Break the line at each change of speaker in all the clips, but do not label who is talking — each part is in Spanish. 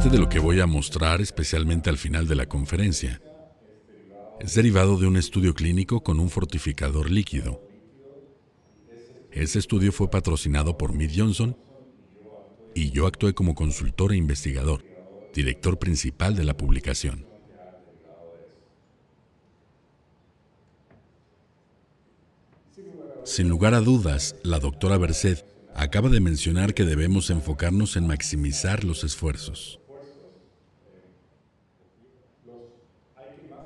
Parte de lo que voy a mostrar, especialmente al final de la conferencia, es derivado de un estudio clínico con un fortificador líquido. Ese estudio fue patrocinado por Mead Johnson y yo actué como consultor e investigador, director principal de la publicación. Sin lugar a dudas, la doctora Berset acaba de mencionar que debemos enfocarnos en maximizar los esfuerzos.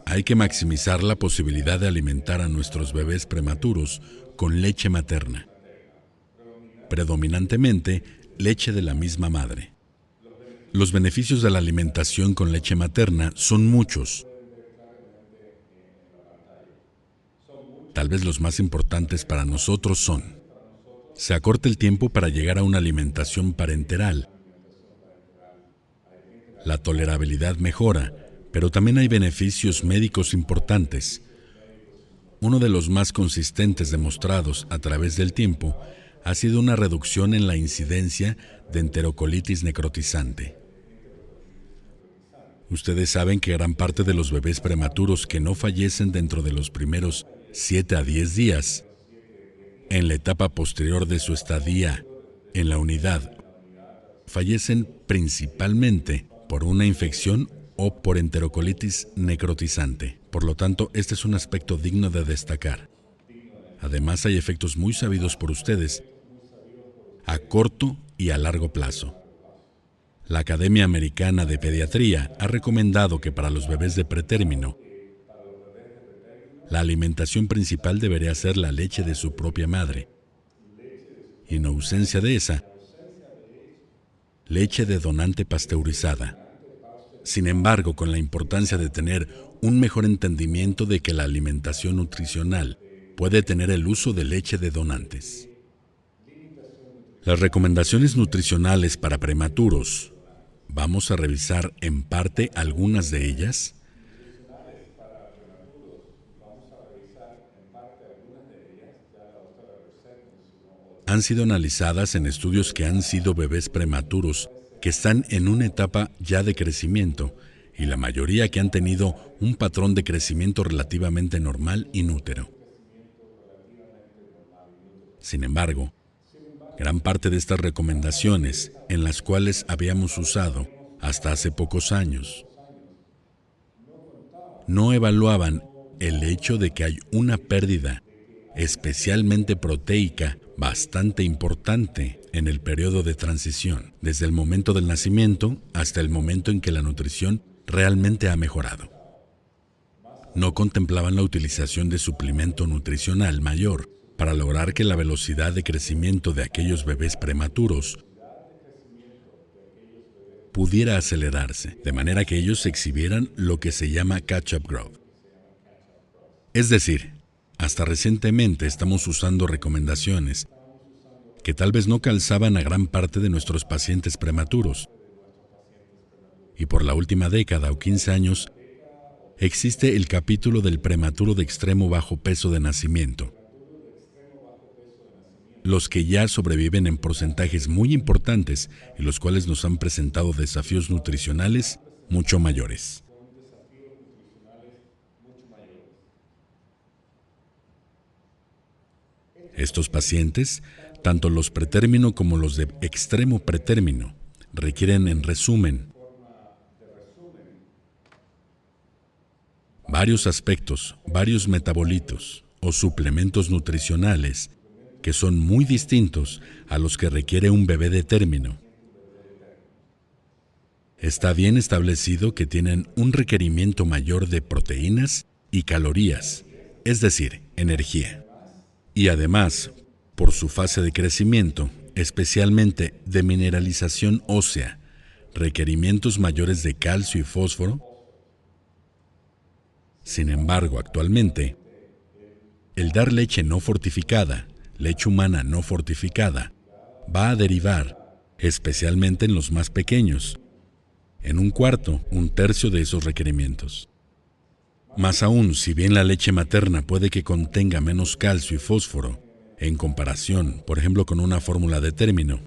Hay que maximizar la posibilidad de alimentar a nuestros bebés prematuros con leche materna, predominantemente leche de la misma madre. Los beneficios de la alimentación con leche materna son muchos. Tal vez los más importantes para nosotros son: se acorta el tiempo para llegar a una alimentación parenteral. La tolerabilidad mejora, pero también hay beneficios médicos importantes. Uno de los más consistentes demostrados a través del tiempo ha sido una reducción en la incidencia de enterocolitis necrotizante. Ustedes saben que gran parte de los bebés prematuros que no fallecen dentro de los primeros 7 a 10 días, en la etapa posterior de su estadía en la unidad, fallecen principalmente por una infección o por enterocolitis necrotizante. Por lo tanto, este es un aspecto digno de destacar. Además, hay efectos muy sabidos por ustedes a corto y a largo plazo. La Academia Americana de Pediatría ha recomendado que para los bebés de pretérmino, la alimentación principal debería ser la leche de su propia madre. Y en ausencia de esa, leche de donante pasteurizada. Sin embargo, con la importancia de tener un mejor entendimiento de que la alimentación nutricional puede tener el uso de leche de donantes. Las recomendaciones nutricionales para prematuros, vamos a revisar en parte algunas de ellas. Han sido analizadas en estudios que han sido bebés prematuros que están en una etapa ya de crecimiento y la mayoría que han tenido un patrón de crecimiento relativamente normal inútero. Sin embargo, gran parte de estas recomendaciones, en las cuales habíamos usado hasta hace pocos años, no evaluaban el hecho de que hay una pérdida, especialmente proteica, bastante importante en el periodo de transición, desde el momento del nacimiento hasta el momento en que la nutrición realmente ha mejorado. No contemplaban la utilización de suplemento nutricional mayor para lograr que la velocidad de crecimiento de aquellos bebés prematuros pudiera acelerarse, de manera que ellos exhibieran lo que se llama catch-up growth. Es decir, hasta recientemente estamos usando recomendaciones que tal vez no calzaban a gran parte de nuestros pacientes prematuros. Y por la última década o 15 años, existe el capítulo del prematuro de extremo bajo peso de nacimiento. Los que ya sobreviven en porcentajes muy importantes y los cuales nos han presentado desafíos nutricionales mucho mayores. Estos pacientes, tanto los pretérmino como los de extremo pretérmino, requieren, en resumen, varios aspectos, varios metabolitos o suplementos nutricionales que son muy distintos a los que requiere un bebé de término. Está bien establecido que tienen un requerimiento mayor de proteínas y calorías, es decir, energía. Y además, por su fase de crecimiento, especialmente de mineralización ósea, requerimientos mayores de calcio y fósforo. Sin embargo, actualmente, el dar leche no fortificada, leche humana no fortificada, va a derivar, especialmente en los más pequeños, en un cuarto, un tercio de esos requerimientos. Más aún, si bien la leche materna puede que contenga menos calcio y fósforo, en comparación, por ejemplo, con una fórmula de término,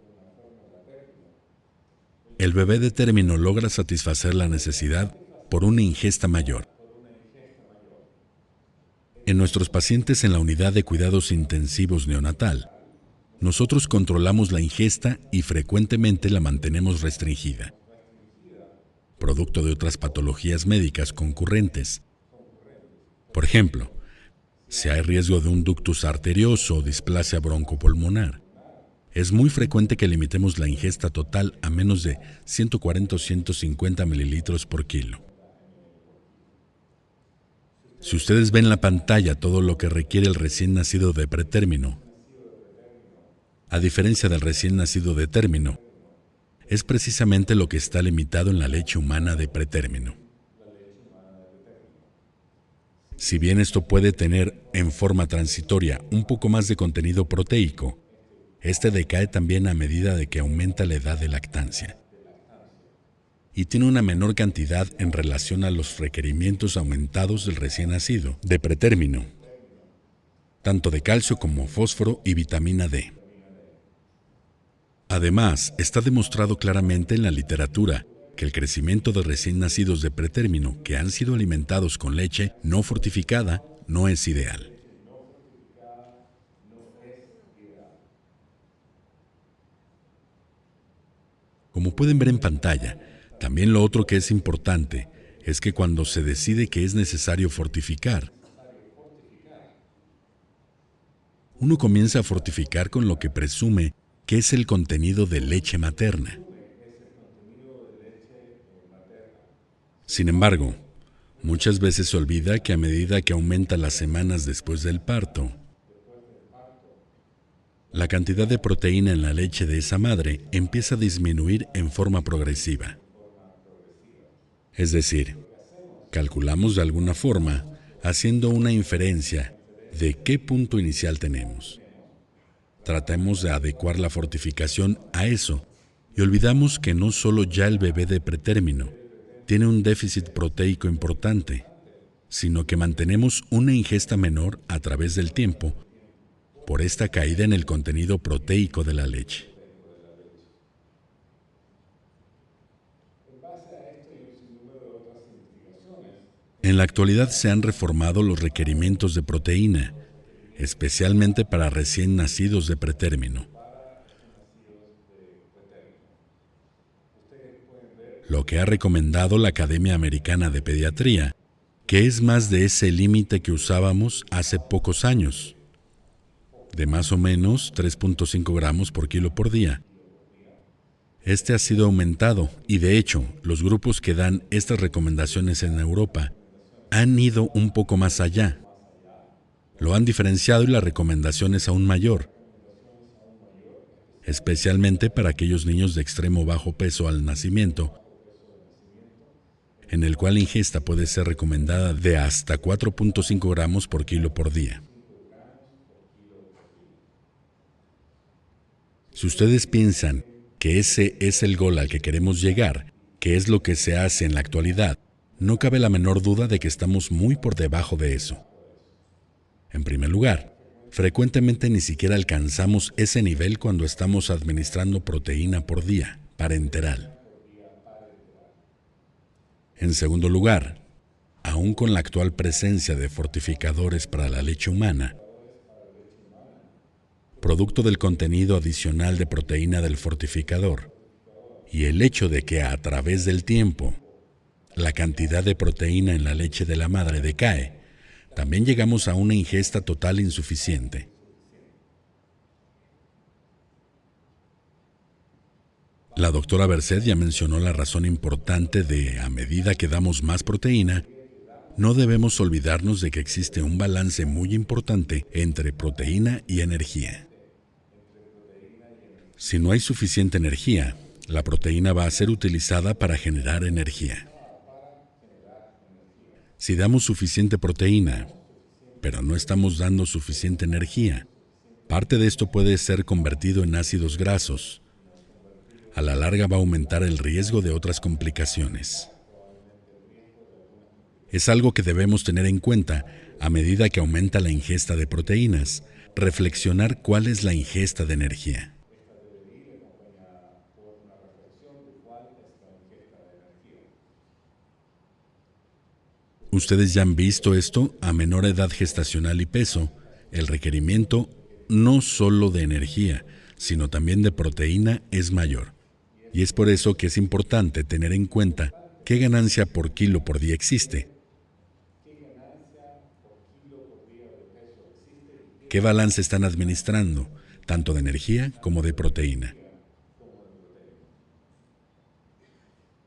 el bebé de término logra satisfacer la necesidad por una ingesta mayor. En nuestros pacientes en la unidad de cuidados intensivos neonatal, nosotros controlamos la ingesta y frecuentemente la mantenemos restringida, producto de otras patologías médicas concurrentes. Por ejemplo, si hay riesgo de un ductus arterioso o displasia broncopulmonar, es muy frecuente que limitemos la ingesta total a menos de 140 o 150 mililitros por kilo. Si ustedes ven en la pantalla todo lo que requiere el recién nacido de pretérmino, a diferencia del recién nacido de término, es precisamente lo que está limitado en la leche humana de pretérmino. Si bien esto puede tener en forma transitoria un poco más de contenido proteico, este decae también a medida de que aumenta la edad de lactancia y tiene una menor cantidad en relación a los requerimientos aumentados del recién nacido de pretérmino, tanto de calcio como fósforo y vitamina D. Además, está demostrado claramente en la literatura que el crecimiento de recién nacidos de pretérmino que han sido alimentados con leche no fortificada no es ideal. Como pueden ver en pantalla, también lo otro que es importante es que cuando se decide que es necesario fortificar, uno comienza a fortificar con lo que presume que es el contenido de leche materna. Sin embargo, muchas veces se olvida que a medida que aumenta las semanas después del parto, la cantidad de proteína en la leche de esa madre empieza a disminuir en forma progresiva. Es decir, calculamos de alguna forma haciendo una inferencia de qué punto inicial tenemos. Tratemos de adecuar la fortificación a eso y olvidamos que no solo ya el bebé de pretérmino tiene un déficit proteico importante, sino que mantenemos una ingesta menor a través del tiempo por esta caída en el contenido proteico de la leche. En la actualidad se han reformado los requerimientos de proteína, especialmente para recién nacidos de pretérmino. Lo que ha recomendado la Academia Americana de Pediatría, que es más de ese límite que usábamos hace pocos años, de más o menos 3.5 gramos por kilo por día. Este ha sido aumentado y, de hecho, los grupos que dan estas recomendaciones en Europa han ido un poco más allá. Lo han diferenciado y la recomendación es aún mayor, especialmente para aquellos niños de extremo bajo peso al nacimiento, en el cual la ingesta puede ser recomendada de hasta 4.5 gramos por kilo por día. Si ustedes piensan que ese es el gol al que queremos llegar, que es lo que se hace en la actualidad, no cabe la menor duda de que estamos muy por debajo de eso. En primer lugar, frecuentemente ni siquiera alcanzamos ese nivel cuando estamos administrando proteína por día, parenteral. En segundo lugar, aún con la actual presencia de fortificadores para la leche humana, producto del contenido adicional de proteína del fortificador, y el hecho de que a través del tiempo la cantidad de proteína en la leche de la madre decae, también llegamos a una ingesta total insuficiente. La doctora Berset ya mencionó la razón importante de, a medida que damos más proteína, no debemos olvidarnos de que existe un balance muy importante entre proteína y energía. Si no hay suficiente energía, la proteína va a ser utilizada para generar energía. Si damos suficiente proteína, pero no estamos dando suficiente energía, parte de esto puede ser convertido en ácidos grasos. A la larga va a aumentar el riesgo de otras complicaciones. Es algo que debemos tener en cuenta a medida que aumenta la ingesta de proteínas, reflexionar cuál es la ingesta de energía. Ustedes ya han visto esto: a menor edad gestacional y peso, el requerimiento no solo de energía, sino también de proteína es mayor. Y es por eso que es importante tener en cuenta qué ganancia por kilo por día existe, qué balance están administrando, tanto de energía como de proteína.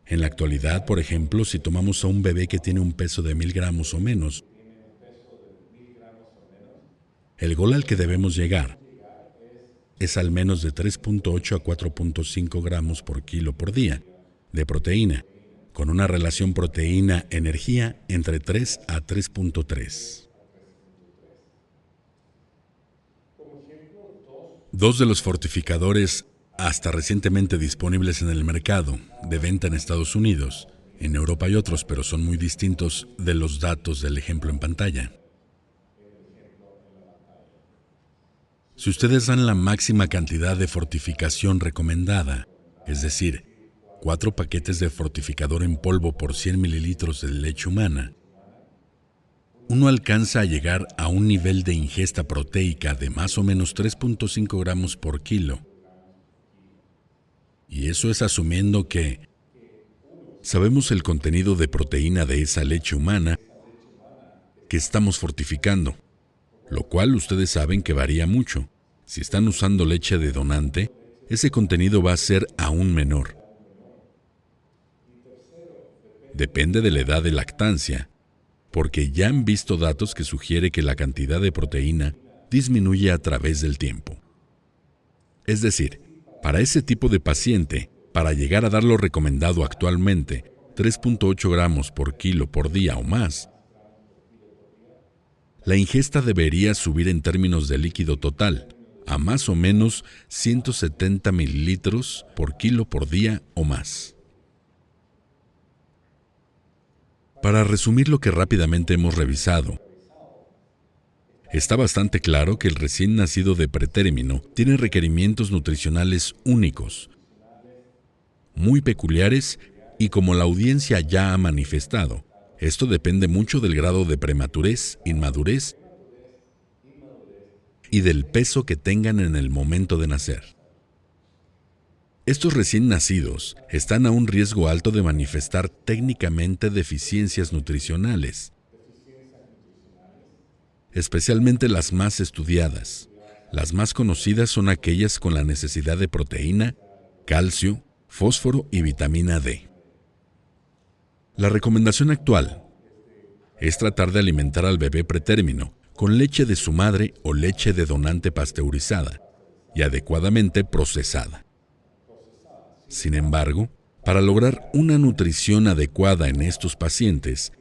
En la actualidad, por ejemplo, si tomamos a un bebé que tiene un peso de 1000 gramos o menos, el gol al que debemos llegar es al menos de 3.8 a 4.5 gramos por kilo por día de proteína, con una relación proteína-energía entre 3 a 3.3. Dos de los fortificadores hasta recientemente disponibles en el mercado de venta en Estados Unidos, en Europa y otros, pero son muy distintos de los datos del ejemplo en pantalla. Si ustedes dan la máxima cantidad de fortificación recomendada, es decir, 4 paquetes de fortificador en polvo por 100 mililitros de leche humana, uno alcanza a llegar a un nivel de ingesta proteica de más o menos 3.5 gramos por kilo. Y eso es asumiendo que sabemos el contenido de proteína de esa leche humana que estamos fortificando, lo cual ustedes saben que varía mucho. Si están usando leche de donante, ese contenido va a ser aún menor. Depende de la edad de lactancia, porque ya han visto datos que sugiere que la cantidad de proteína disminuye a través del tiempo. Es decir, para ese tipo de paciente, para llegar a dar lo recomendado actualmente, 3.8 gramos por kilo por día o más, la ingesta debería subir en términos de líquido total a más o menos 170 mililitros por kilo por día o más. Para resumir lo que rápidamente hemos revisado, está bastante claro que el recién nacido de pretérmino tiene requerimientos nutricionales únicos, muy peculiares y como la audiencia ya ha manifestado, esto depende mucho del grado de prematurez, inmadurez y del peso que tengan en el momento de nacer. Estos recién nacidos están a un riesgo alto de manifestar técnicamente deficiencias nutricionales, especialmente las más estudiadas. Las más conocidas son aquellas con la necesidad de proteína, calcio, fósforo y vitamina D. La recomendación actual es tratar de alimentar al bebé pretérmino con leche de su madre o leche de donante pasteurizada y adecuadamente procesada. Sin embargo, para lograr una nutrición adecuada en estos pacientes,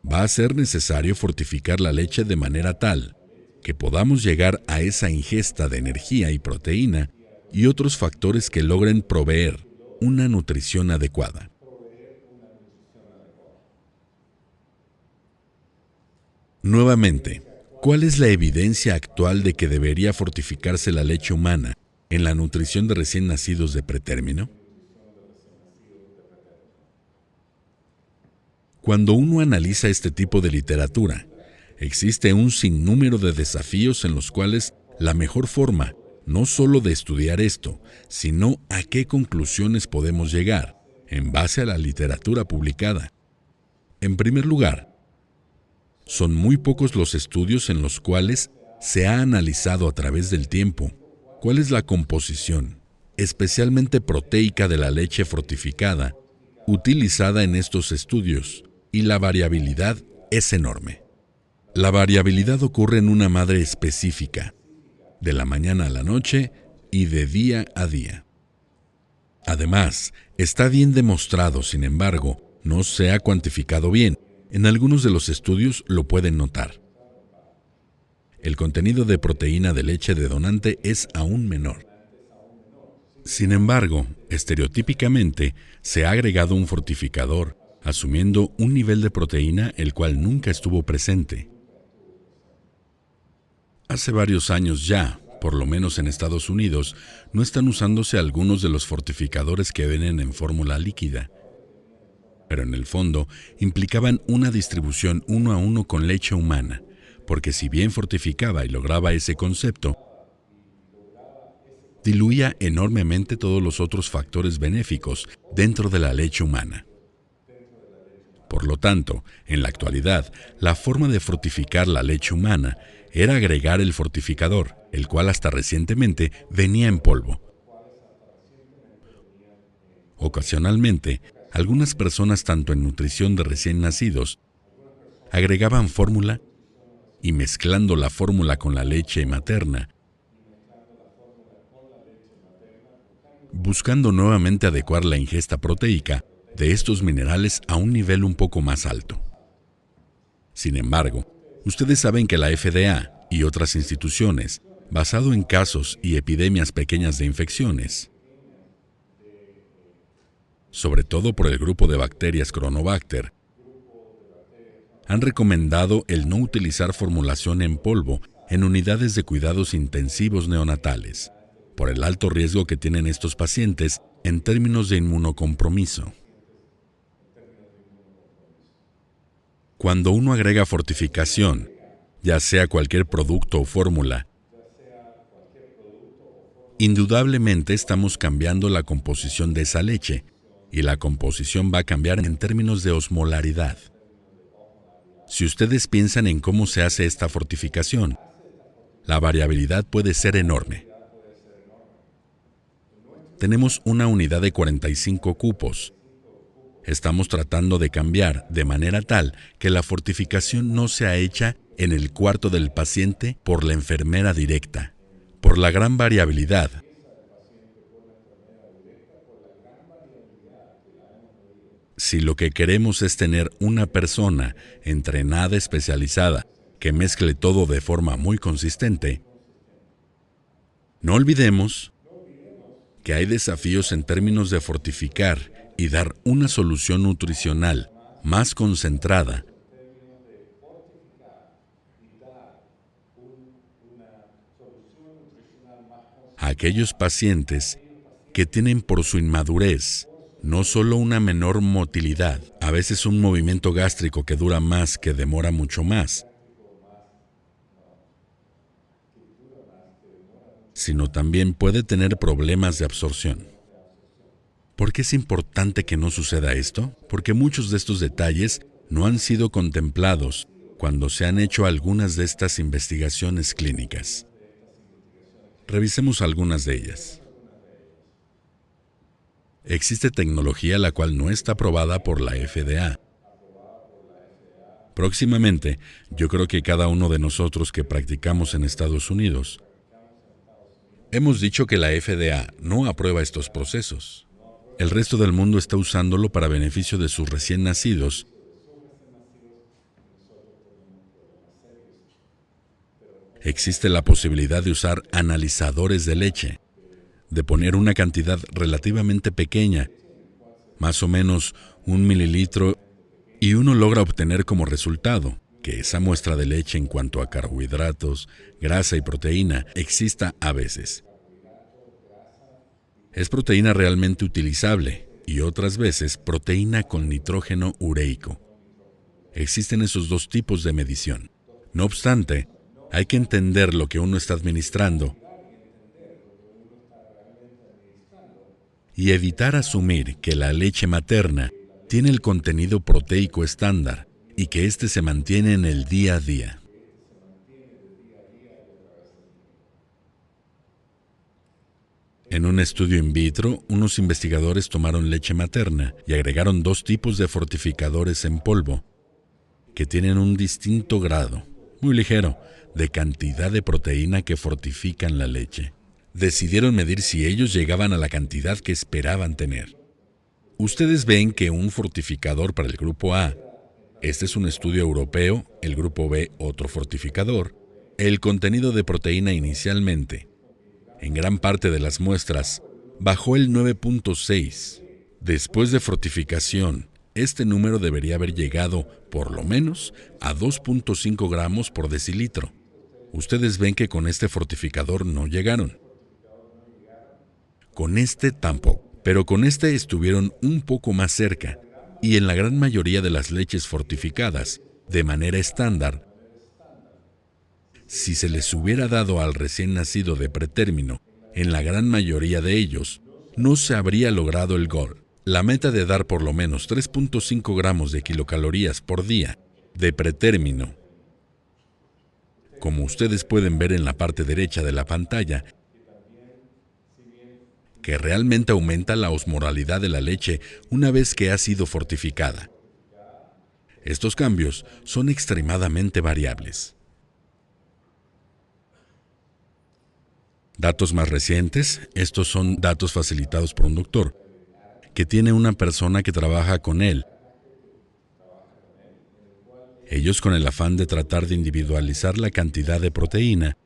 va a ser necesario fortificar la leche de manera tal que podamos llegar a esa ingesta de energía y proteína y otros factores que logren proveer una nutrición adecuada. Nuevamente, ¿cuál es la evidencia actual de que debería fortificarse la leche humana en la nutrición de recién nacidos de pretérmino? Cuando uno analiza este tipo de literatura, existe un sinnúmero de desafíos en los cuales la mejor forma, no solo de estudiar esto, sino a qué conclusiones podemos llegar, en base a la literatura publicada. En primer lugar, son muy pocos los estudios en los cuales se ha analizado a través del tiempo cuál es la composición, especialmente proteica, de la leche fortificada utilizada en estos estudios, y la variabilidad es enorme. La variabilidad ocurre en una madre específica, de la mañana a la noche y de día a día. Además, está bien demostrado, sin embargo, no se ha cuantificado bien. En algunos de los estudios lo pueden notar. El contenido de proteína de leche de donante es aún menor. Sin embargo, estereotípicamente, se ha agregado un fortificador, asumiendo un nivel de proteína el cual nunca estuvo presente. Hace varios años ya, Por lo menos en Estados Unidos, no están usándose algunos de los fortificadores que vienen en fórmula líquida. Pero en el fondo, implicaban una distribución 1 a 1 con leche humana, porque si bien fortificaba y lograba ese concepto, diluía enormemente todos los otros factores benéficos dentro de la leche humana. Por lo tanto, en la actualidad, la forma de fortificar la leche humana era agregar el fortificador, el cual hasta recientemente venía en polvo. Ocasionalmente, algunas personas, tanto en nutrición de recién nacidos, agregaban fórmula y mezclando la fórmula con la leche materna, buscando nuevamente adecuar la ingesta proteica de estos minerales a un nivel un poco más alto. Sin embargo, ustedes saben que la FDA y otras instituciones, basado en casos y epidemias pequeñas de infecciones, sobre todo por el grupo de bacterias Cronobacter, han recomendado el no utilizar formulación en polvo en unidades de cuidados intensivos neonatales, por el alto riesgo que tienen estos pacientes en términos de inmunocompromiso. Cuando uno agrega fortificación, ya sea cualquier producto o fórmula, indudablemente estamos cambiando la composición de esa leche, y la composición va a cambiar en términos de osmolaridad. Si ustedes piensan en cómo se hace esta fortificación, la variabilidad puede ser enorme. Tenemos una unidad de 45 cupos. Estamos tratando de cambiar de manera tal que la fortificación no sea hecha en el cuarto del paciente por la enfermera directa, por la gran variabilidad. Si lo que queremos es tener una persona entrenada, especializada, que mezcle todo de forma muy consistente, no olvidemos que hay desafíos en términos de fortificar y dar una solución nutricional más concentrada a aquellos pacientes que tienen por su inmadurez no solo una menor motilidad, a veces un movimiento gástrico que dura más, que demora mucho más, sino también puede tener problemas de absorción. ¿Por qué es importante que no suceda esto? Porque muchos de estos detalles no han sido contemplados cuando se han hecho algunas de estas investigaciones clínicas. Revisemos algunas de ellas. Existe tecnología la cual no está aprobada por la FDA. Próximamente, yo creo que cada uno de nosotros que practicamos en Estados Unidos, hemos dicho que la FDA no aprueba estos procesos. El resto del mundo está usándolo para beneficio de sus recién nacidos. Existe la posibilidad de usar analizadores de leche, de poner una cantidad relativamente pequeña, más o menos 1 mililitro, y uno logra obtener como resultado que esa muestra de leche en cuanto a carbohidratos, grasa y proteína exista a veces. Es proteína realmente utilizable y otras veces proteína con nitrógeno ureico. Existen esos dos tipos de medición. No obstante, hay que entender lo que uno está administrando y evitar asumir que la leche materna tiene el contenido proteico estándar y que éste se mantiene en el día a día. En un estudio in vitro, unos investigadores tomaron leche materna y agregaron 2 tipos de fortificadores en polvo, que tienen un distinto grado, muy ligero, de cantidad de proteína que fortifican la leche. Decidieron medir si ellos llegaban a la cantidad que esperaban tener. Ustedes ven que un fortificador para el grupo A, este es un estudio europeo, el grupo B otro fortificador, el contenido de proteína inicialmente, en gran parte de las muestras, bajó el 9.6. Después de fortificación, este número debería haber llegado, por lo menos, a 2.5 gramos por decilitro. Ustedes ven que con este fortificador no llegaron. Con este tampoco, pero con este estuvieron un poco más cerca, y en la gran mayoría de las leches fortificadas, de manera estándar, si se les hubiera dado al recién nacido de pretérmino, en la gran mayoría de ellos, no se habría logrado el gol. La meta de dar por lo menos 3.5 gramos de kilocalorías por día de pretérmino, como ustedes pueden ver en la parte derecha de la pantalla, que realmente aumenta la osmoralidad de la leche una vez que ha sido fortificada. Estos cambios son extremadamente variables. Datos más recientes, estos son datos facilitados por un doctor, que tiene una persona que trabaja con él. Ellos, con el afán de tratar de individualizar la cantidad de proteína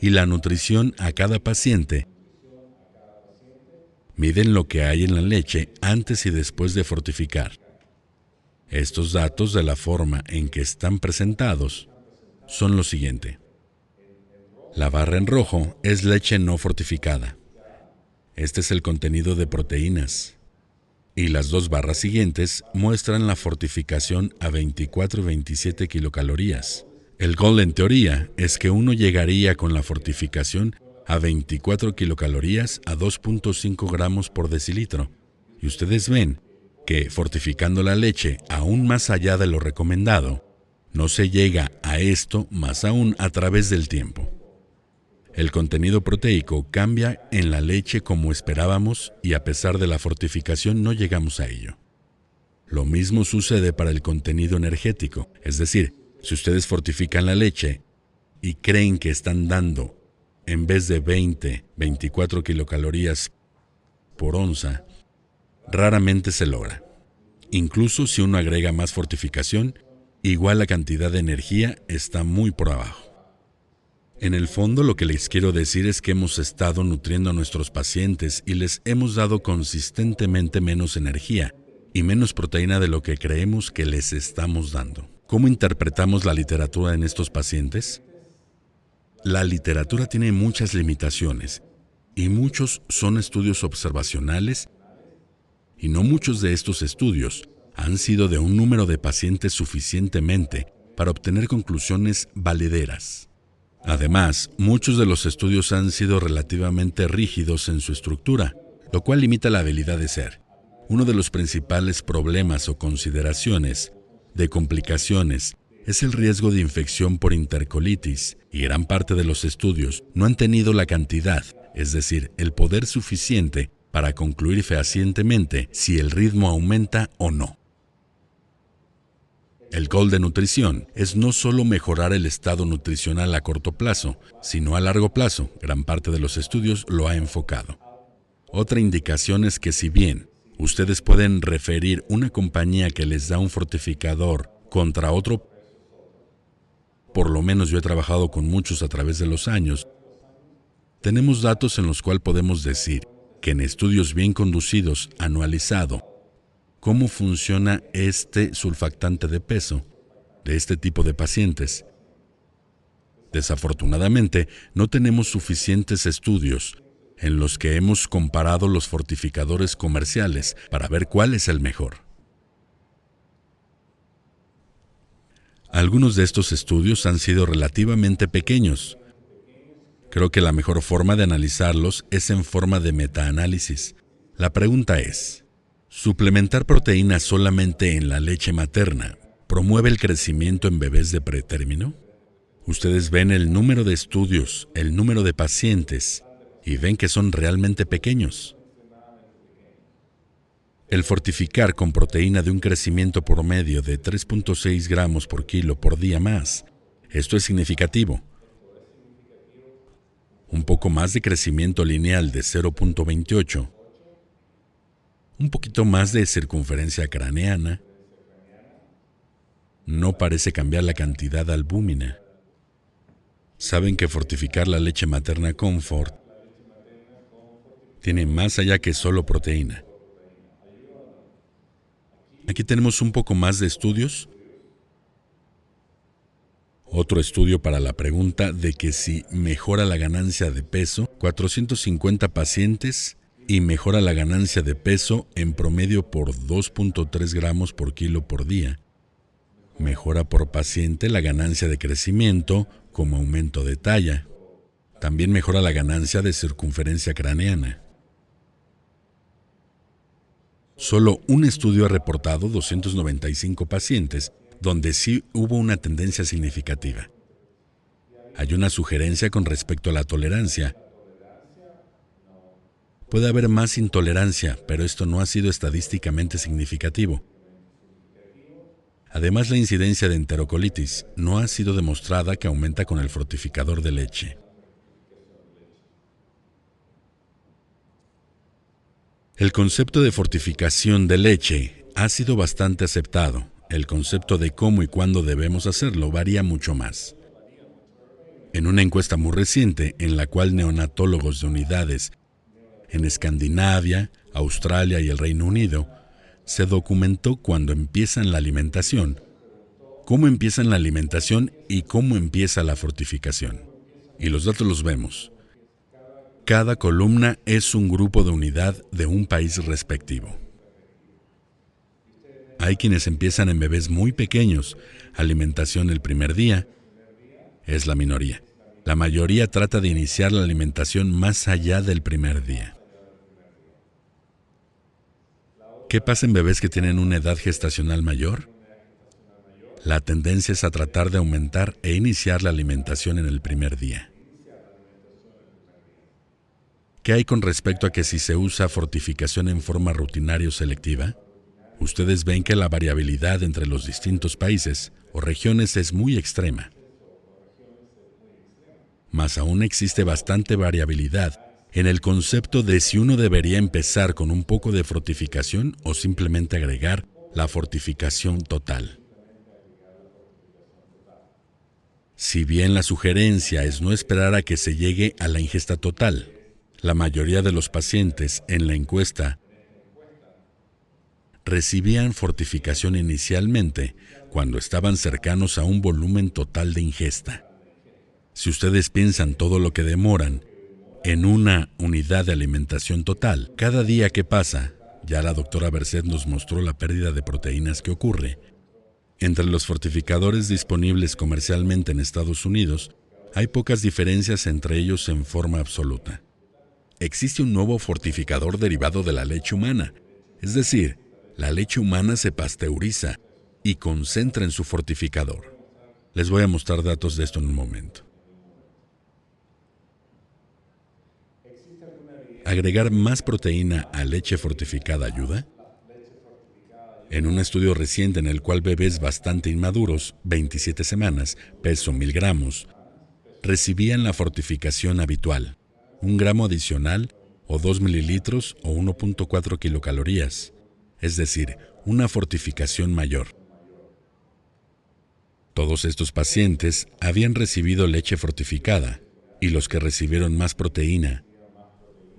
y la nutrición a cada paciente, miden lo que hay en la leche antes y después de fortificar. Estos datos, de la forma en que están presentados, son lo siguiente. La barra en rojo es leche no fortificada. Este es el contenido de proteínas. Y las dos barras siguientes muestran la fortificación a 24 y 27 kilocalorías. El gol, en teoría, es que uno llegaría con la fortificación a 24 kilocalorías a 2.5 gramos por decilitro. Y ustedes ven que, fortificando la leche aún más allá de lo recomendado, no se llega a esto más aún a través del tiempo. El contenido proteico cambia en la leche como esperábamos y a pesar de la fortificación no llegamos a ello. Lo mismo sucede para el contenido energético, es decir, si ustedes fortifican la leche y creen que están dando, en vez de 24 kilocalorías por onza, raramente se logra. Incluso si uno agrega más fortificación, igual la cantidad de energía está muy por abajo. En el fondo, lo que les quiero decir es que hemos estado nutriendo a nuestros pacientes y les hemos dado consistentemente menos energía y menos proteína de lo que creemos que les estamos dando. ¿Cómo interpretamos la literatura en estos pacientes? La literatura tiene muchas limitaciones y muchos son estudios observacionales y no muchos de estos estudios han sido de un número de pacientes suficientemente para obtener conclusiones valederas. Además, muchos de los estudios han sido relativamente rígidos en su estructura, lo cual limita la habilidad de ser. Uno de los principales problemas o consideraciones de complicaciones es el riesgo de infección por intercolitis, y gran parte de los estudios no han tenido la cantidad, es decir, el poder suficiente para concluir fehacientemente si el ritmo aumenta o no. El gol de nutrición es no solo mejorar el estado nutricional a corto plazo, sino a largo plazo. Gran parte de los estudios lo ha enfocado. Otra indicación es que si bien ustedes pueden referir una compañía que les da un fortificador contra otro, por lo menos yo he trabajado con muchos a través de los años, tenemos datos en los cuales podemos decir que en estudios bien conducidos, anualizado, cómo funciona este sulfactante de peso de este tipo de pacientes. Desafortunadamente, no tenemos suficientes estudios en los que hemos comparado los fortificadores comerciales para ver cuál es el mejor. Algunos de estos estudios han sido relativamente pequeños. Creo que la mejor forma de analizarlos es en forma de metaanálisis. La pregunta es: ¿suplementar proteínas solamente en la leche materna promueve el crecimiento en bebés de pretérmino? Ustedes ven el número de estudios, el número de pacientes, y ven que son realmente pequeños. El fortificar con proteína de un crecimiento promedio de 3.6 gramos por kilo por día más, esto es significativo. Un poco más de crecimiento lineal de 0.28, un poquito más de circunferencia craneana, no parece cambiar la cantidad de albúmina. Saben que fortificar la leche materna Comfort tiene más allá que solo proteína. Aquí tenemos un poco más de estudios. otro estudio para la pregunta de que si mejora la ganancia de peso, 450 pacientes y mejora la ganancia de peso en promedio por 2.3 gramos por kilo por día. Mejora por paciente la ganancia de crecimiento como aumento de talla. También mejora la ganancia de circunferencia craneana. Solo un estudio ha reportado 295 pacientes donde sí hubo una tendencia significativa. Hay una sugerencia con respecto a la tolerancia. Puede haber más intolerancia, pero esto no ha sido estadísticamente significativo. Además, la incidencia de enterocolitis no ha sido demostrada que aumenta con el fortificador de leche. El concepto de fortificación de leche ha sido bastante aceptado. El concepto de cómo y cuándo debemos hacerlo varía mucho más. En una encuesta muy reciente, en la cual neonatólogos de unidades en Escandinavia, Australia y el Reino Unido, se documentó cuándo empiezan la alimentación, cómo empiezan la alimentación y cómo empieza la fortificación. Y los datos los vemos. Cada columna es un grupo de unidad de un país respectivo. Hay quienes empiezan en bebés muy pequeños, alimentación el primer día, es la minoría. La mayoría trata de iniciar la alimentación más allá del primer día. ¿Qué pasa en bebés que tienen una edad gestacional mayor? La tendencia es a tratar de aumentar e iniciar la alimentación en el primer día. ¿Qué hay con respecto a que si se usa fortificación en forma rutinaria o selectiva? Ustedes ven que la variabilidad entre los distintos países o regiones es muy extrema. Más aún existe bastante variabilidad en el concepto de si uno debería empezar con un poco de fortificación o simplemente agregar la fortificación total. Si bien la sugerencia es no esperar a que se llegue a la ingesta total, la mayoría de los pacientes en la encuesta recibían fortificación inicialmente cuando estaban cercanos a un volumen total de ingesta. Si ustedes piensan todo lo que demoran en una unidad de alimentación total, cada día que pasa, ya la doctora Berset nos mostró la pérdida de proteínas que ocurre. Entre los fortificadores disponibles comercialmente en Estados Unidos, hay pocas diferencias entre ellos en forma absoluta. Existe un nuevo fortificador derivado de la leche humana, es decir, la leche humana se pasteuriza y concentra en su fortificador. Les voy a mostrar datos de esto en un momento. ¿Agregar más proteína a leche fortificada ayuda? En un estudio reciente en el cual bebés bastante inmaduros, 27 semanas, peso 1000 gramos, recibían la fortificación habitual, 1 gramo adicional o 2 mililitros o 1.4 kilocalorías, es decir, una fortificación mayor. Todos estos pacientes habían recibido leche fortificada y los que recibieron más proteína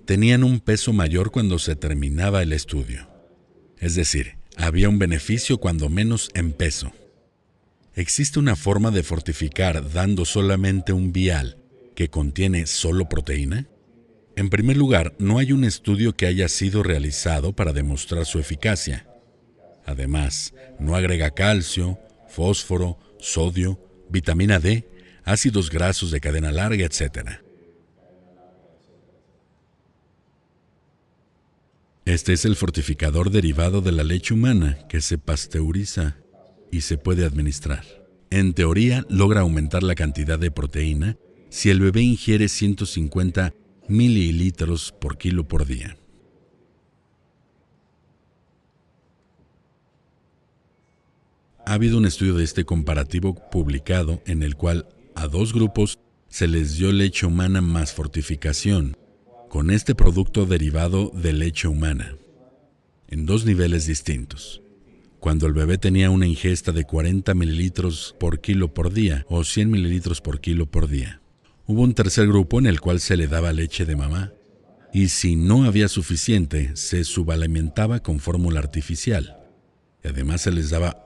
tenían un peso mayor cuando se terminaba el estudio. Es decir, había un beneficio cuando menos en peso. ¿Existe una forma de fortificar dando solamente un vial que contiene solo proteína? En primer lugar, no hay un estudio que haya sido realizado para demostrar su eficacia. Además, no agrega calcio, fósforo, sodio, vitamina D, ácidos grasos de cadena larga, etc. Este es el fortificador derivado de la leche humana que se pasteuriza y se puede administrar. En teoría, logra aumentar la cantidad de proteína si el bebé ingiere 150 mililitros por kilo por día. Ha habido un estudio de este comparativo publicado en el cual a 2 grupos se les dio leche humana más fortificación con este producto derivado de leche humana, en 2 niveles distintos. Cuando el bebé tenía una ingesta de 40 mililitros por kilo por día o 100 mililitros por kilo por día. Hubo un tercer grupo en el cual se le daba leche de mamá y si no había suficiente, se subalimentaba con fórmula artificial y además se les daba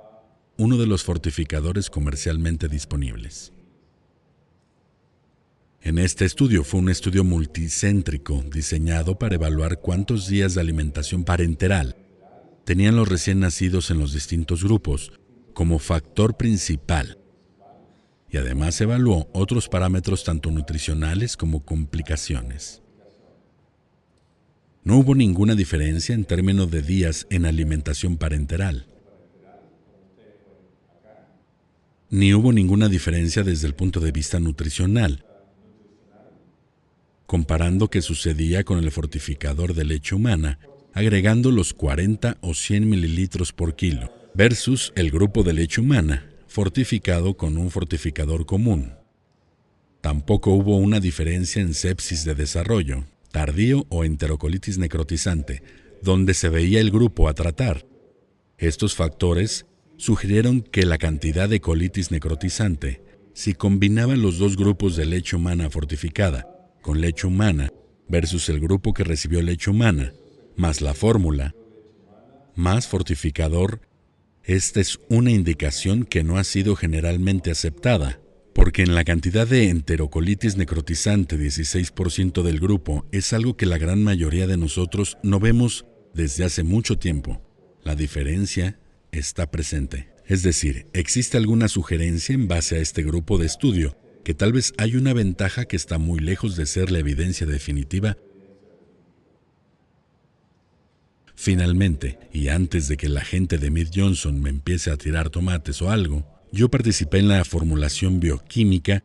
uno de los fortificadores comercialmente disponibles. En este estudio fue un estudio multicéntrico diseñado para evaluar cuántos días de alimentación parenteral tenían los recién nacidos en los distintos grupos como factor principal. Y además evaluó otros parámetros tanto nutricionales como complicaciones. No hubo ninguna diferencia en términos de días en alimentación parenteral. Ni hubo ninguna diferencia desde el punto de vista nutricional, comparando qué sucedía con el fortificador de leche humana, agregando los 40 o 100 mililitros por kilo, versus el grupo de leche humana, fortificado con un fortificador común. Tampoco hubo una diferencia en sepsis de desarrollo, tardío o enterocolitis necrotizante, donde se veía el grupo a tratar. Estos factores sugirieron que la cantidad de colitis necrotizante, si combinaban los dos grupos de leche humana fortificada con leche humana versus el grupo que recibió leche humana, más la fórmula, más fortificador, esta es una indicación que no ha sido generalmente aceptada, porque en la cantidad de enterocolitis necrotizante 16% del grupo es algo que la gran mayoría de nosotros no vemos desde hace mucho tiempo. La diferencia está presente. Es decir, existe alguna sugerencia en base a este grupo de estudio que tal vez hay una ventaja que está muy lejos de ser la evidencia definitiva. Finalmente, y antes de que la gente de Mead Johnson me empiece a tirar tomates o algo, yo participé en la formulación bioquímica,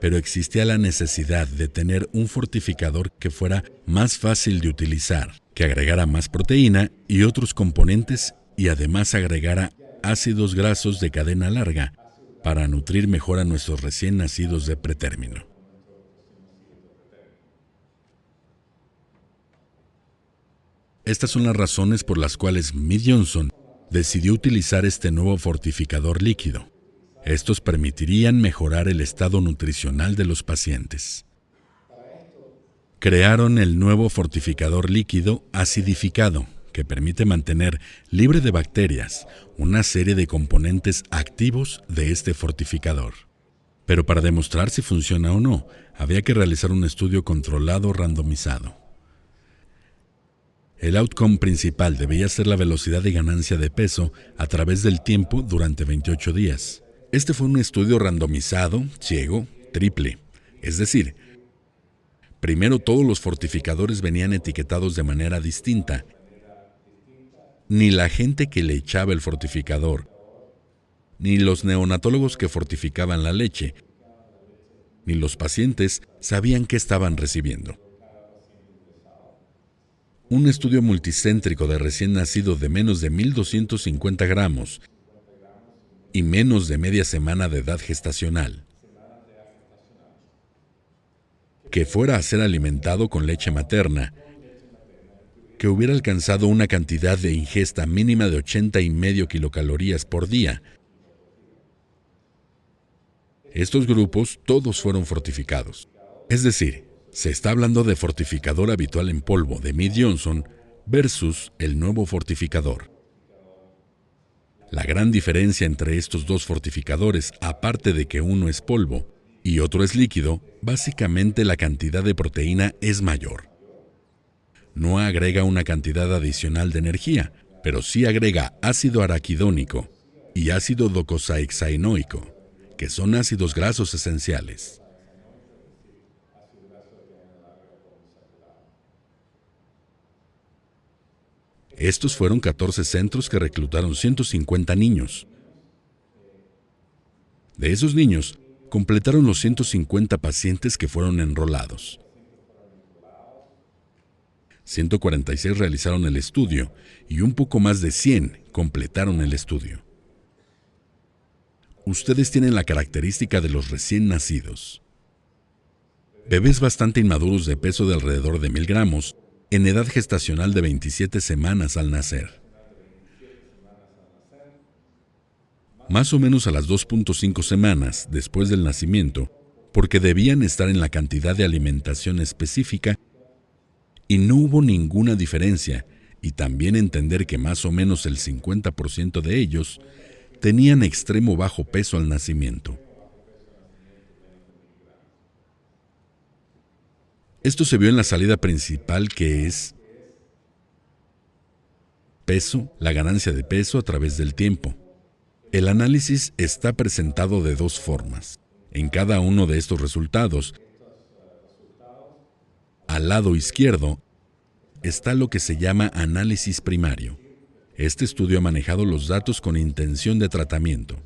pero existía la necesidad de tener un fortificador que fuera más fácil de utilizar, que agregara más proteína y otros componentes y además agregara ácidos grasos de cadena larga para nutrir mejor a nuestros recién nacidos de pretérmino. Estas son las razones por las cuales Mead Johnson decidió utilizar este nuevo fortificador líquido. Estos permitirían mejorar el estado nutricional de los pacientes. Crearon el nuevo fortificador líquido acidificado, que permite mantener libre de bacterias una serie de componentes activos de este fortificador. Pero para demostrar si funciona o no, había que realizar un estudio controlado randomizado. El outcome principal debía ser la velocidad de ganancia de peso a través del tiempo durante 28 días. Este fue un estudio randomizado, ciego, triple. Es decir, primero todos los fortificadores venían etiquetados de manera distinta. Ni la gente que le echaba el fortificador, ni los neonatólogos que fortificaban la leche, ni los pacientes sabían qué estaban recibiendo. Un estudio multicéntrico de recién nacido de menos de 1.250 gramos y menos de media semana de edad gestacional, que fuera a ser alimentado con leche materna, que hubiera alcanzado una cantidad de ingesta mínima de 80,5 kilocalorías por día. Estos grupos todos fueron fortificados. Es decir, se está hablando de fortificador habitual en polvo de Mead Johnson versus el nuevo fortificador. La gran diferencia entre estos dos fortificadores, aparte de que uno es polvo y otro es líquido, básicamente la cantidad de proteína es mayor. No agrega una cantidad adicional de energía, pero sí agrega ácido araquidónico y ácido docosahexaenoico, que son ácidos grasos esenciales. Estos fueron 14 centros que reclutaron 150 niños. De esos niños, completaron los 150 pacientes que fueron enrolados. 146 realizaron el estudio y un poco más de 100 completaron el estudio. Ustedes tienen la característica de los recién nacidos. Bebés bastante inmaduros de peso de alrededor de 1,000 gramos en edad gestacional de 27 semanas al nacer. Más o menos a las 2.5 semanas después del nacimiento, porque debían estar en la cantidad de alimentación específica y no hubo ninguna diferencia, y también entender que más o menos el 50% de ellos tenían extremo bajo peso al nacimiento. Esto se vio en la salida principal, que es peso, la ganancia de peso a través del tiempo. El análisis está presentado de dos formas. En cada uno de estos resultados, al lado izquierdo, está lo que se llama análisis primario. Este estudio ha manejado los datos con intención de tratamiento.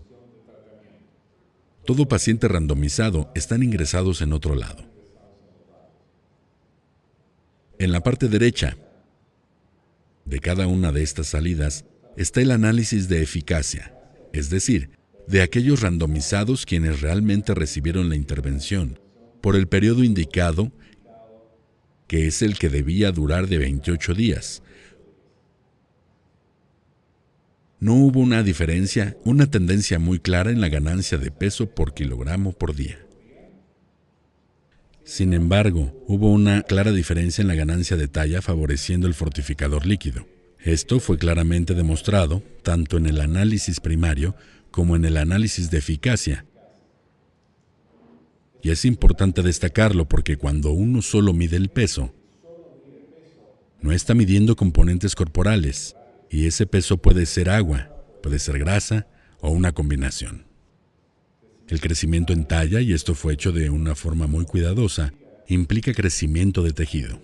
Todo paciente randomizado están ingresados en otro lado. En la parte derecha de cada una de estas salidas está el análisis de eficacia, es decir, de aquellos randomizados quienes realmente recibieron la intervención por el periodo indicado, que es el que debía durar de 28 días. No hubo una diferencia, una tendencia muy clara en la ganancia de peso por kilogramo por día. Sin embargo, hubo una clara diferencia en la ganancia de talla favoreciendo el fortificador líquido. Esto fue claramente demostrado tanto en el análisis primario como en el análisis de eficacia. Y es importante destacarlo porque cuando uno solo mide el peso, no está midiendo componentes corporales, y ese peso puede ser agua, puede ser grasa o una combinación. El crecimiento en talla, y esto fue hecho de una forma muy cuidadosa, implica crecimiento de tejido.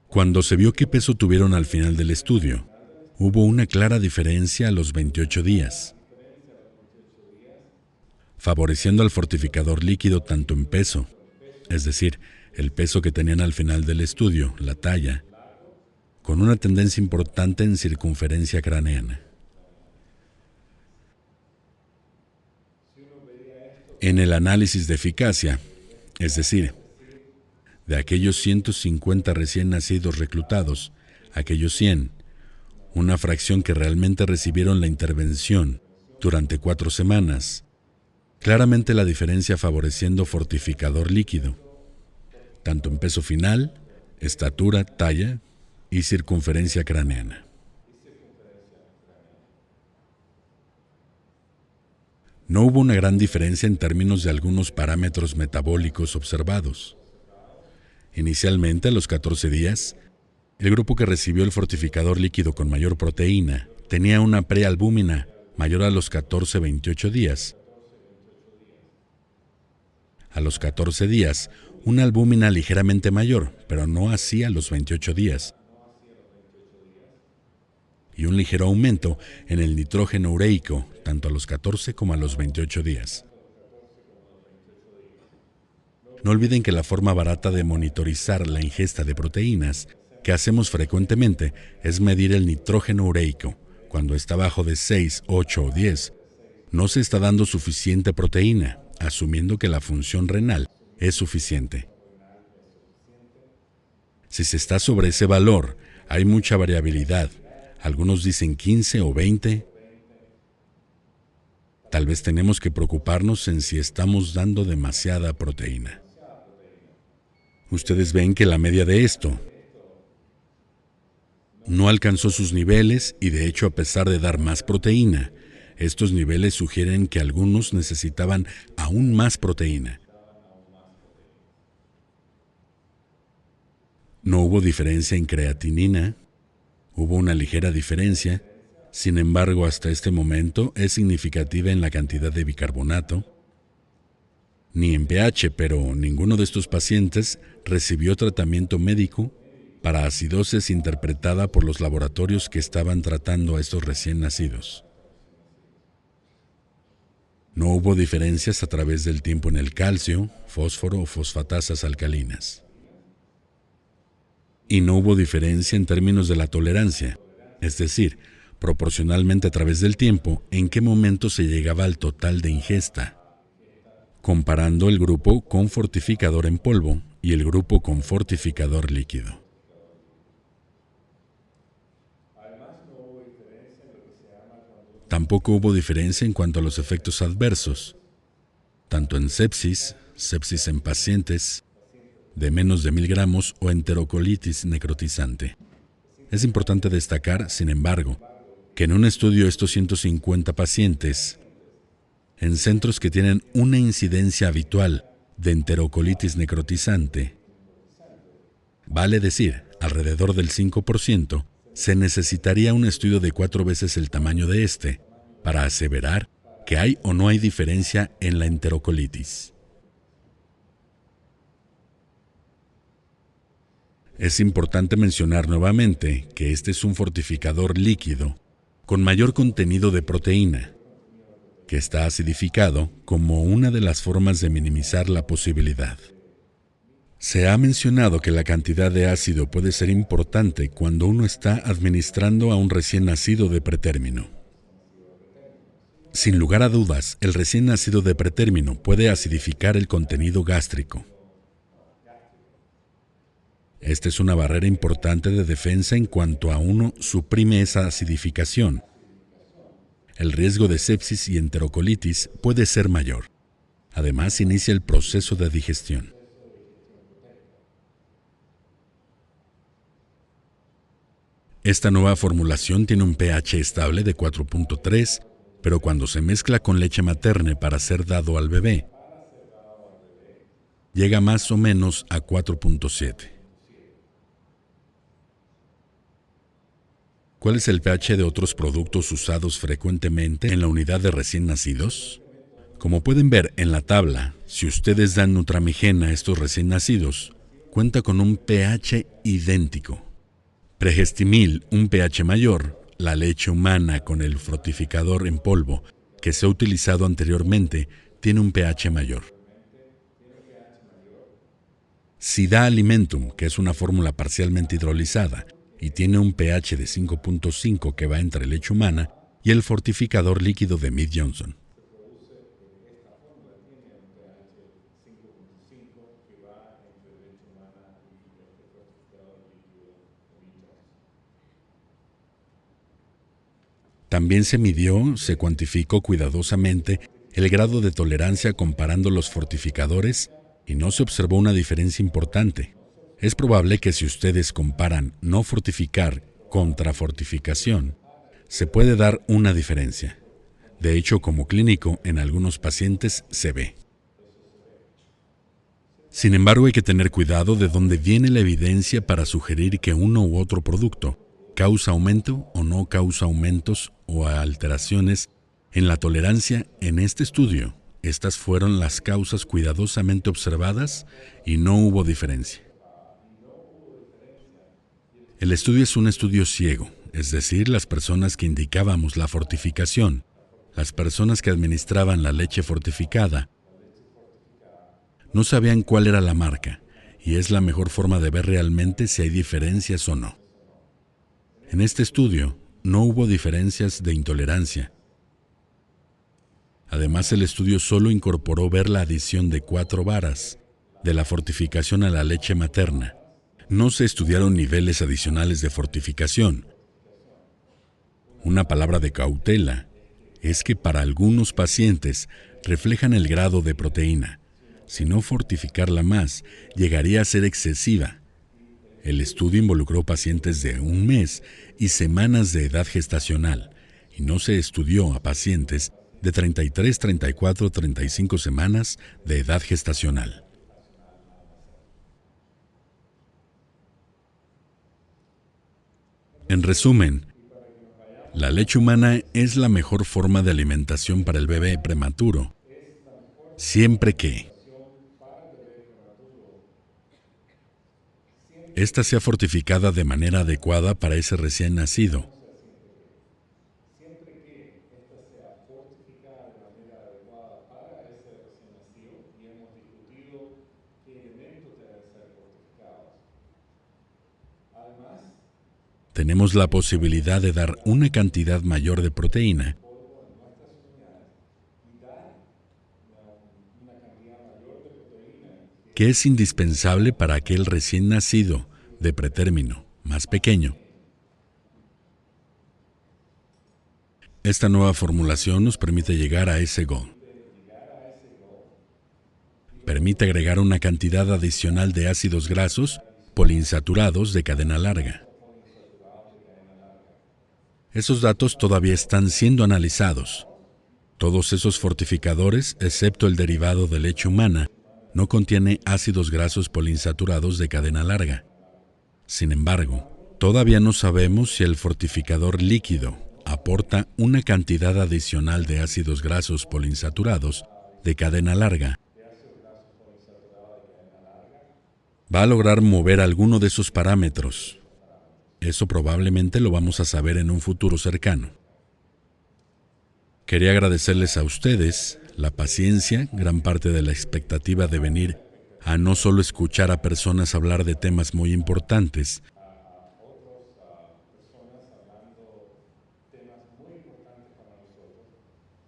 Cuando se vio qué peso tuvieron al final del estudio, hubo una clara diferencia a los 28 días, favoreciendo al fortificador líquido tanto en peso, es decir, el peso que tenían al final del estudio, la talla, con una tendencia importante en circunferencia craneana. En el análisis de eficacia, es decir, de aquellos 150 recién nacidos reclutados, aquellos 100, una fracción que realmente recibieron la intervención durante 4 semanas, claramente la diferencia favoreciendo fortificador líquido, tanto en peso final, estatura, talla y circunferencia craneana. No hubo una gran diferencia en términos de algunos parámetros metabólicos observados. Inicialmente, a los 14 días, el grupo que recibió el fortificador líquido con mayor proteína tenía una prealbúmina mayor a los 14-28 días. A los 14 días, una albúmina ligeramente mayor, pero no así a los 28 días. Y un ligero aumento en el nitrógeno ureico, tanto a los 14 como a los 28 días. No olviden que la forma barata de monitorizar la ingesta de proteínas que hacemos frecuentemente es medir el nitrógeno ureico. Cuando está bajo de 6, 8 o 10, no se está dando suficiente proteína, asumiendo que la función renal es suficiente. Si se está sobre ese valor, hay mucha variabilidad. Algunos dicen 15 o 20. Tal vez tenemos que preocuparnos en si estamos dando demasiada proteína. Ustedes ven que la media de esto no alcanzó sus niveles y de hecho, a pesar de dar más proteína, estos niveles sugieren que algunos necesitaban aún más proteína. No hubo diferencia en creatinina, hubo una ligera diferencia, sin embargo, hasta este momento es significativa en la cantidad de bicarbonato, ni en pH, pero ninguno de estos pacientes recibió tratamiento médico para acidosis interpretada por los laboratorios que estaban tratando a estos recién nacidos. No hubo diferencias a través del tiempo en el calcio, fósforo o fosfatasas alcalinas. Y no hubo diferencia en términos de la tolerancia, es decir, proporcionalmente a través del tiempo, en qué momento se llegaba al total de ingesta, comparando el grupo con fortificador en polvo y el grupo con fortificador líquido. Tampoco hubo diferencia en cuanto a los efectos adversos, tanto en sepsis en pacientes de menos de 1000 gramos o enterocolitis necrotizante. Es importante destacar, sin embargo, que en un estudio de estos 150 pacientes, en centros que tienen una incidencia habitual de enterocolitis necrotizante, vale decir, alrededor del 5%, se necesitaría un estudio de 4 veces el tamaño de este para aseverar que hay o no hay diferencia en la enterocolitis. Es importante mencionar nuevamente que este es un fortificador líquido con mayor contenido de proteína, que está acidificado como una de las formas de minimizar la posibilidad. Se ha mencionado que la cantidad de ácido puede ser importante cuando uno está administrando a un recién nacido de pretérmino. Sin lugar a dudas, el recién nacido de pretérmino puede acidificar el contenido gástrico. Esta es una barrera importante de defensa en cuanto a uno suprime esa acidificación. El riesgo de sepsis y enterocolitis puede ser mayor. Además, inicia el proceso de digestión. Esta nueva formulación tiene un pH estable de 4.3, pero cuando se mezcla con leche materna para ser dado al bebé, llega más o menos a 4.7. ¿Cuál es el pH de otros productos usados frecuentemente en la unidad de recién nacidos? Como pueden ver en la tabla, si ustedes dan Nutramigena a estos recién nacidos, cuenta con un pH idéntico. Pregestimil, un pH mayor, la leche humana con el fortificador en polvo que se ha utilizado anteriormente tiene un pH mayor. Sida Alimentum, que es una fórmula parcialmente hidrolizada y tiene un pH de 5.5 que va entre leche humana y el fortificador líquido de Mead Johnson. También se midió, se cuantificó cuidadosamente el grado de tolerancia comparando los fortificadores y no se observó una diferencia importante. Es probable que si ustedes comparan no fortificar contra fortificación, se puede dar una diferencia. De hecho, como clínico, en algunos pacientes se ve. Sin embargo, hay que tener cuidado de dónde viene la evidencia para sugerir que uno u otro producto causa aumento o no causa aumentos o alteraciones en la tolerancia. En este estudio, estas fueron las causas cuidadosamente observadas y no hubo diferencia. El estudio es un estudio ciego, es decir, las personas que indicábamos la fortificación, las personas que administraban la leche fortificada, no sabían cuál era la marca, y es la mejor forma de ver realmente si hay diferencias o no. En este estudio, no hubo diferencias de intolerancia. Además, el estudio solo incorporó ver la adición de 4 varas de la fortificación a la leche materna. No se estudiaron niveles adicionales de fortificación. Una palabra de cautela es que para algunos pacientes reflejan el grado de proteína. Si no fortificarla más, llegaría a ser excesiva. El estudio involucró pacientes de 1 mes y semanas de edad gestacional y no se estudió a pacientes de 33, 34, 35 semanas de edad gestacional. En resumen, la leche humana es la mejor forma de alimentación para el bebé prematuro, siempre que esta sea fortificada de manera adecuada para ese recién nacido. Tenemos la posibilidad de dar una cantidad mayor de proteína que es indispensable para aquel recién nacido de pretérmino más pequeño. Esta nueva formulación nos permite llegar a ese gol. Permite agregar una cantidad adicional de ácidos grasos poliinsaturados de cadena larga. Esos datos todavía están siendo analizados. Todos esos fortificadores, excepto el derivado de leche humana, no contiene ácidos grasos poliinsaturados de cadena larga. Sin embargo, todavía no sabemos si el fortificador líquido aporta una cantidad adicional de ácidos grasos poliinsaturados de cadena larga. Va a lograr mover alguno de esos parámetros. Eso probablemente lo vamos a saber en un futuro cercano. Quería agradecerles a ustedes la paciencia, gran parte de la expectativa de venir a no solo escuchar a personas hablar de temas muy importantes,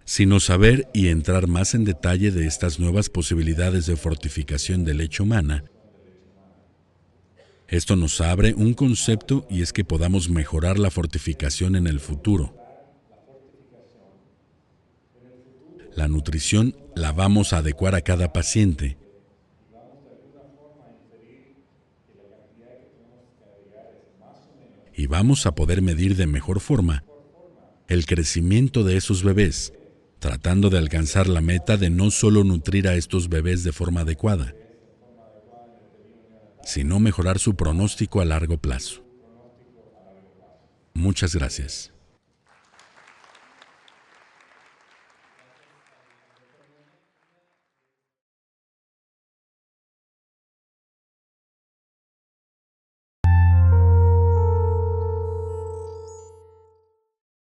sino saber y entrar más en detalle de estas nuevas posibilidades de fortificación de leche humana. Esto nos abre un concepto y es que podamos mejorar la fortificación en el futuro. La nutrición la vamos a adecuar a cada paciente. Y vamos a poder medir de mejor forma el crecimiento de esos bebés, tratando de alcanzar la meta de no solo nutrir a estos bebés de forma adecuada, sino mejorar su pronóstico a largo plazo. Muchas gracias.